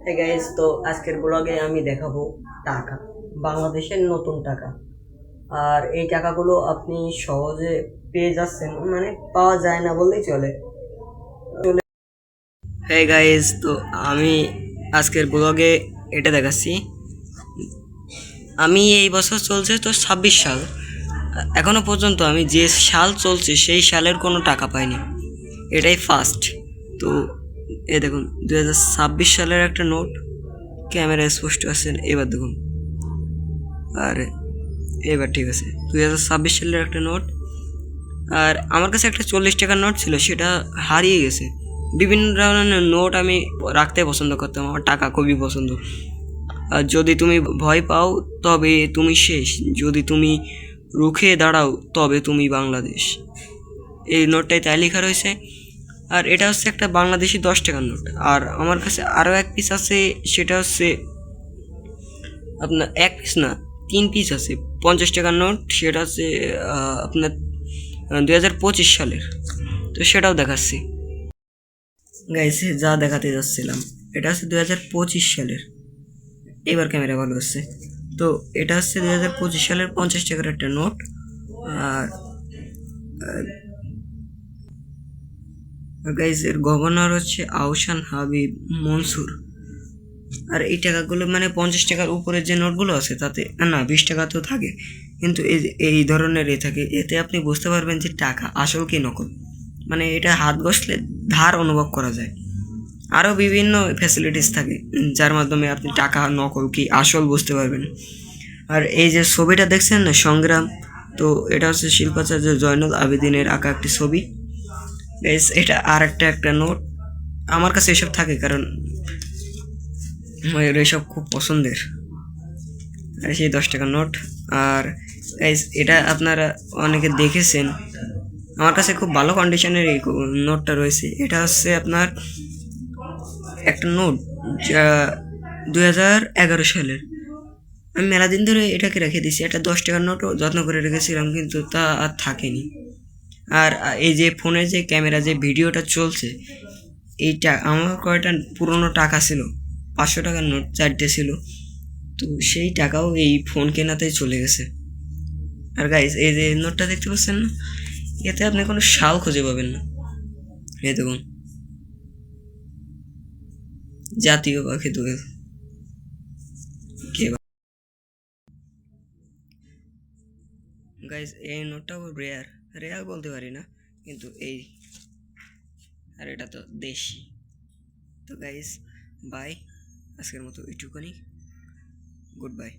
হ্যাঁ গাইস, তো আজকের ব্লগে আমি দেখাবো টাকা, বাংলাদেশের নতুন টাকা। আর এই টাকাগুলো আপনি সহজে পেয়ে যাচ্ছেন, মানে পাওয়া যায় না বললেই চলে। হ্যাঁ গাইস, তো আমি আজকের ব্লগে এটা দেখাচ্ছি। আমি এই বছর চলছে তো 26 সাল, এখনো পর্যন্ত আমি যে সাল চলছে সেই সালের কোনো টাকা পাইনি, এটাই ফার্স্ট। তো এ দেখুন 2026 সালের একটা নোট, ক্যামেরা স্পষ্ট আছে এবার দেখুন। আর এবার ঠিক আছে, 2026 সালের একটা নোট। আর আমার কাছে একটা 40 টাকার নোট ছিল, সেটা হারিয়ে গেছে। বিভিন্ন ধরনের নোট আমি রাখতে পছন্দ করতাম, আমার টাকা খুবই পছন্দ। আর যদি তুমি ভয় পাও তবে তুমি শেষ, যদি তুমি রুখে দাঁড়াও তবে তুমি বাংলাদেশ, এই নোটটাই তাই লেখা রয়েছে। আর এটা হচ্ছে একটা বাংলাদেশি 10 টাকার নোট। আর আমার কাছে আরও এক পিস আছে, সেটা হচ্ছে আপনার এক পিস না, 3 পিস আছে 50 টাকার নোট। সেটা হচ্ছে আপনার 2025 সালের। তো সেটাও দেখাচ্ছি গাইছে, যা দেখাতে যাচ্ছিলাম এটা হচ্ছে 2025 সালের। এবার ক্যামেরা ভালো হচ্ছে। তো এটা হচ্ছে 2025 সালের 50 টাকার একটা নোট। আর গাইজ এর গভর্নর হচ্ছে আহসান হাবিব মনসুর। আর এই টাকাগুলো মানে 50 টাকার উপরে যে নোটগুলো আছে তাতে না 20 টাকাতেও থাকে, কিন্তু এই ধরনের থাকে। এতে আপনি বুঝতে পারবেন যে টাকা আসল কি নকল, মানে এটা হাত ঘষলে ধার অনুভব করা যায়। আরও বিভিন্ন ফ্যাসিলিটিস থাকে যার মাধ্যমে আপনি টাকা নকল কি আসল বুঝতে পারবেন। আর এই যে ছবিটা দেখছেন না, সংগ্রাম, তো এটা হচ্ছে শিল্পাচার্য জয়নুল আবেদিনের আঁকা একটি ছবি। এটা আর একটা নোট। আমার কাছে এসব থাকে কারণ আমার এসব খুব পছন্দের। আর সেই 10 টাকার নোট। আর এটা আপনারা অনেকে দেখেছেন, আমার কাছে খুব ভালো কন্ডিশনের এই নোটটা রয়েছে। এটা হচ্ছে আপনার একটা নোট যা 2011 সালের। আমি মেলা দিন ধরে এটাকে রেখে দিয়েছি, একটা 10 টাকার নোটও যত্ন করে রেখেছিলাম, কিন্তু তা আর থাকেনি। আর এই যে ফোনে যে ক্যামেরা যে ভিডিওটা চলছে, এইটা আমার কয়টা পুরনো টাকা ছিল, 500 টাকার নোট 4টে ছিল। তো সেই টাকাও এই ফোন কেনাতেই চলে গেছে। আর গাইস এই যে নোটটা দেখতে পাচ্ছেন না, এতে আপনি কোনো সাল খুঁজে পাবেন না। এই দেখুন, জাতীয় পাখি দোয়েল। কে গাইস, এই নোটটাও রেয়ার, রেয়ার বলতে পারি না, কিন্তু এই, আর এটা তো দেশি। তো গাইস, বাই, আজকের মতো এইটুকুনি, গুড বাই।